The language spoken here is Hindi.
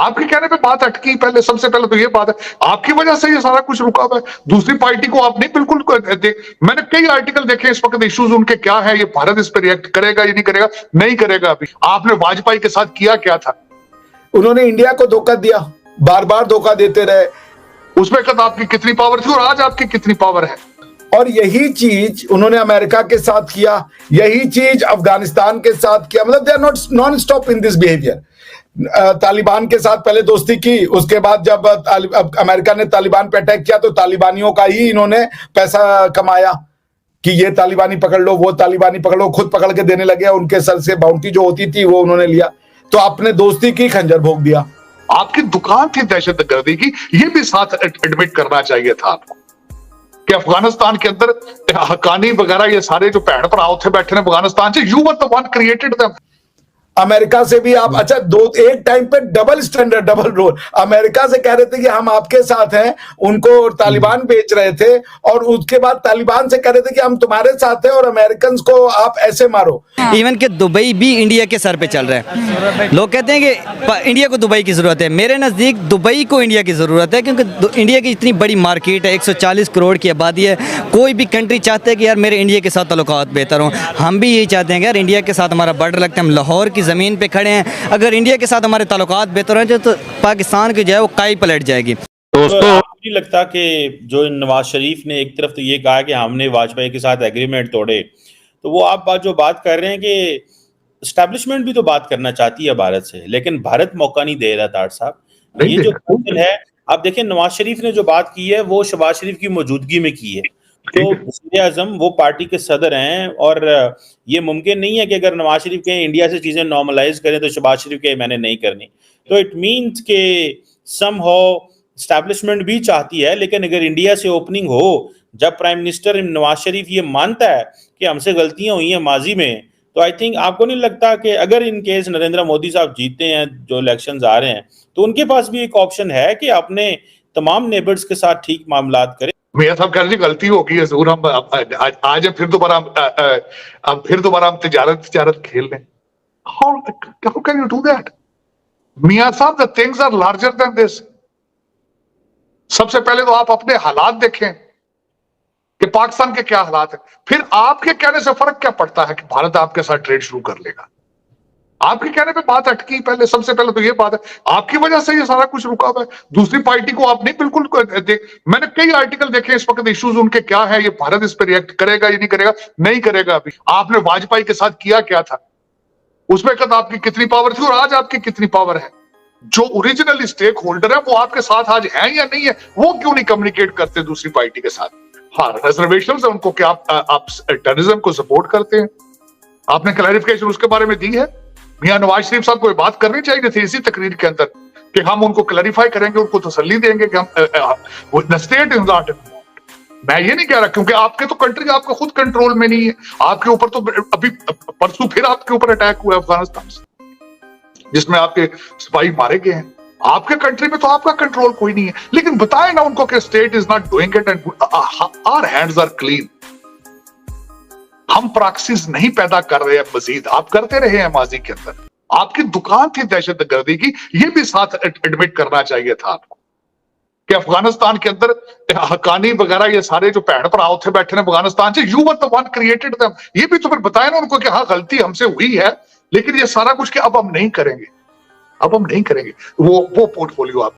आपके कहने पे बात अटकी। पहले सबसे पहले तो ये बात है, आपकी वजह से ये सारा कुछ रुका हुआ है। दूसरी पार्टी को आप नहीं बिल्कुल मैंने कई आर्टिकल देखे इस वक्त, इश्यूज उनके क्या है, ये भारत इस पर रिएक्ट करेगा या नहीं करेगा, नहीं करेगा। अभी आपने वाजपेयी के साथ किया क्या था? उन्होंने इंडिया को धोखा दिया, बार बार धोखा देते रहे। उसमें कद आपकी कितनी पावर थी और आज आपकी कितनी पावर है? और यही चीज उन्होंने अमेरिका के साथ किया, यही चीज अफगानिस्तान के साथ किया। मतलब they are not non stop in this behaviour. Taliban के साथ पहले दोस्ती की, उसके बाद जब अमेरिका ने तालिबान पे अटैक किया तो तालिबानियों का ही इन्होंने पैसा कमाया कि ये तालिबानी पकड़ लो, वो तालिबानी पकड़ लो, खुद पकड़ के देने लगे। उनके सर से बाउंटी जो होती थी वो उन्होंने लिया, तो आपने दोस्ती की, खंजर भोग दिया। आपकी दुकान थी दहशतगर्दी की, ये भी साथ एडमिट करना चाहिए था आपको कि अफगानिस्तान के अंदर हक्कानी वगैरह ये सारे जो भैन भरा थे बैठे अफगानिस्तान से, you were the one created them. America से भी आप, अच्छा, एक टाइम पे double standard, double role. America से कह रहे थे कि हम आपके साथ हैं, उनको तालिबान बेच रहे थे, और उसके बाद तालिबान से कह रहे थे कि हम तुम्हारे साथ हैं और अमेरिकन को आप ऐसे मारो। इवन के दुबई भी इंडिया के सर पे चल रहा है। लोग कहते हैं कि इंडिया को दुबई की ज़रूरत है। मेरे नज़दीक दुबई को इंडिया की ज़रूरत है, क्योंकि इंडिया की इतनी बड़ी मार्केट है, 140 करोड़ की आबादी है। कोई भी कंट्री चाहते हैं कि यार मेरे इंडिया के साथ ताल्लुकात बेहतर हों। हम भी यही चाहते हैं कि यार इंडिया के साथ हमारा बॉर्डर लगता है, हम लाहौर की ज़मीन पे खड़े हैं। अगर इंडिया के साथ हमारे ताल्लुकात बेहतर हैं तो पाकिस्तान की जो है वो काई पलट जाएगी। दोस्तों, आपको नहीं लगता कि जो नवाज शरीफ ने एक तरफ तो ये कहा कि हमने वाजपेयी के साथ एग्रीमेंट तोड़े, तो वो आप जो बात कर रहे हैं कि एस्टैब्लिशमेंट भी तो बात करना चाहती है भारत से, लेकिन भारत मौका नहीं दे रहा। तार साहब, ये जो क्वेश्चन है, आप देखें नवाज शरीफ ने जो बात की है वो शहबाज शरीफ की मौजूदगी में की है। तो वज़ीर-ए-आज़म वो पार्टी के सदर हैं, और ये मुमकिन नहीं है कि अगर नवाज शरीफ कहें इंडिया से चीज़ें नॉर्मलाइज करें तो शहबाज शरीफ कहे मैंने नहीं करनी। तो इट मीन्स के समहाउ एस्टैब्लिशमेंट भी चाहती है, लेकिन अगर इंडिया से ओपनिंग हो, जब प्राइम मिनिस्टर नवाज शरीफ ये मानता है कि हमसे गलतियां हुई हैं माजी में, तो आई थिंक आपको नहीं लगता कि अगर इन केस नरेंद्र मोदी साहब जीतते हैं, जो इलेक्शंस आ रहे हैं, तो उनके पास भी एक ऑप्शन है कि अपने तमाम नेबर्स के साथ ठीक मामलात करें। मियां साहब कह रहे गलती होगी है जरूर, हम आज फिर दोबारा हम तिजारत खेल लें। How can you do that मियां साहब? The things are larger than this. सबसे पहले तो आप अपने हालात देखें कि पाकिस्तान के क्या हालात है, फिर आपके कहने से फर्क क्या पड़ता है कि भारत आपके साथ ट्रेड शुरू कर लेगा। आपके कहने पे बात अटकी। पहले सबसे पहले तो ये बात है, आपकी वजह से ये सारा कुछ रुका हुआ है। दूसरी पार्टी को आप नहीं बिल्कुल मैंने कई आर्टिकल देखे इस वक्त, इश्यूज उनके क्या है, ये भारत इस पर रिएक्ट करेगा या नहीं करेगा, नहीं करेगा। अभी आपने वाजपेयी के साथ किया क्या था? उसमें कद आपकी कितनी पावर थी और आज आपकी कितनी पावर है? जो ओरिजिनल स्टेक होल्डर है वो आपके साथ आज है या नहीं है, वो क्यों नहीं कम्युनिकेट करते दूसरी पार्टी के साथ? हाँ, रिजर्वेशन है उनको, क्या आप टेररिज्म को सपोर्ट करते हैं? आपने क्लैरिफिकेशन उसके बारे में दी है? मियां नवाज शरीफ साहब को ये बात करनी चाहिए थी इसी तकरीर के अंदर कि हम उनको क्लैरिफाई करेंगे, उनको तसल्ली देंगे कि हम स्टेट इज नॉट इन्वॉल्वड। मैं ये नहीं कह रहा, क्योंकि आपके तो कंट्री आपका खुद कंट्रोल में नहीं है। आपके ऊपर तो अभी परसों फिर आपके ऊपर अटैक हुआ अफगानिस्तान से, जिसमें आपके सिपाही मारे गए हैं। आपके कंट्री में तो आपका कंट्रोल कोई नहीं है, लेकिन बताए ना उनको कि state is not doing it and our hands are clean. हम प्रैक्टिस नहीं पैदा कर रहे हैं मजीद, आप करते रहे हैं माजी के अंदर। आपकी दुकान थी दहशतगर्दी की, ये भी साथ एडमिट करना चाहिए था आपको कि अफगानिस्तान के अंदर हक्कानी वगैरह ये सारे जो भैन भरा थे बैठे अफगानिस्तान से, you were the one created them. ये भी तो फिर बताए ना उनको कि हाँ गलती हमसे हुई है, लेकिन ये सारा कुछ कि अब हम नहीं करेंगे, अब हम नहीं करेंगे। वो पोर्टफोलियो आप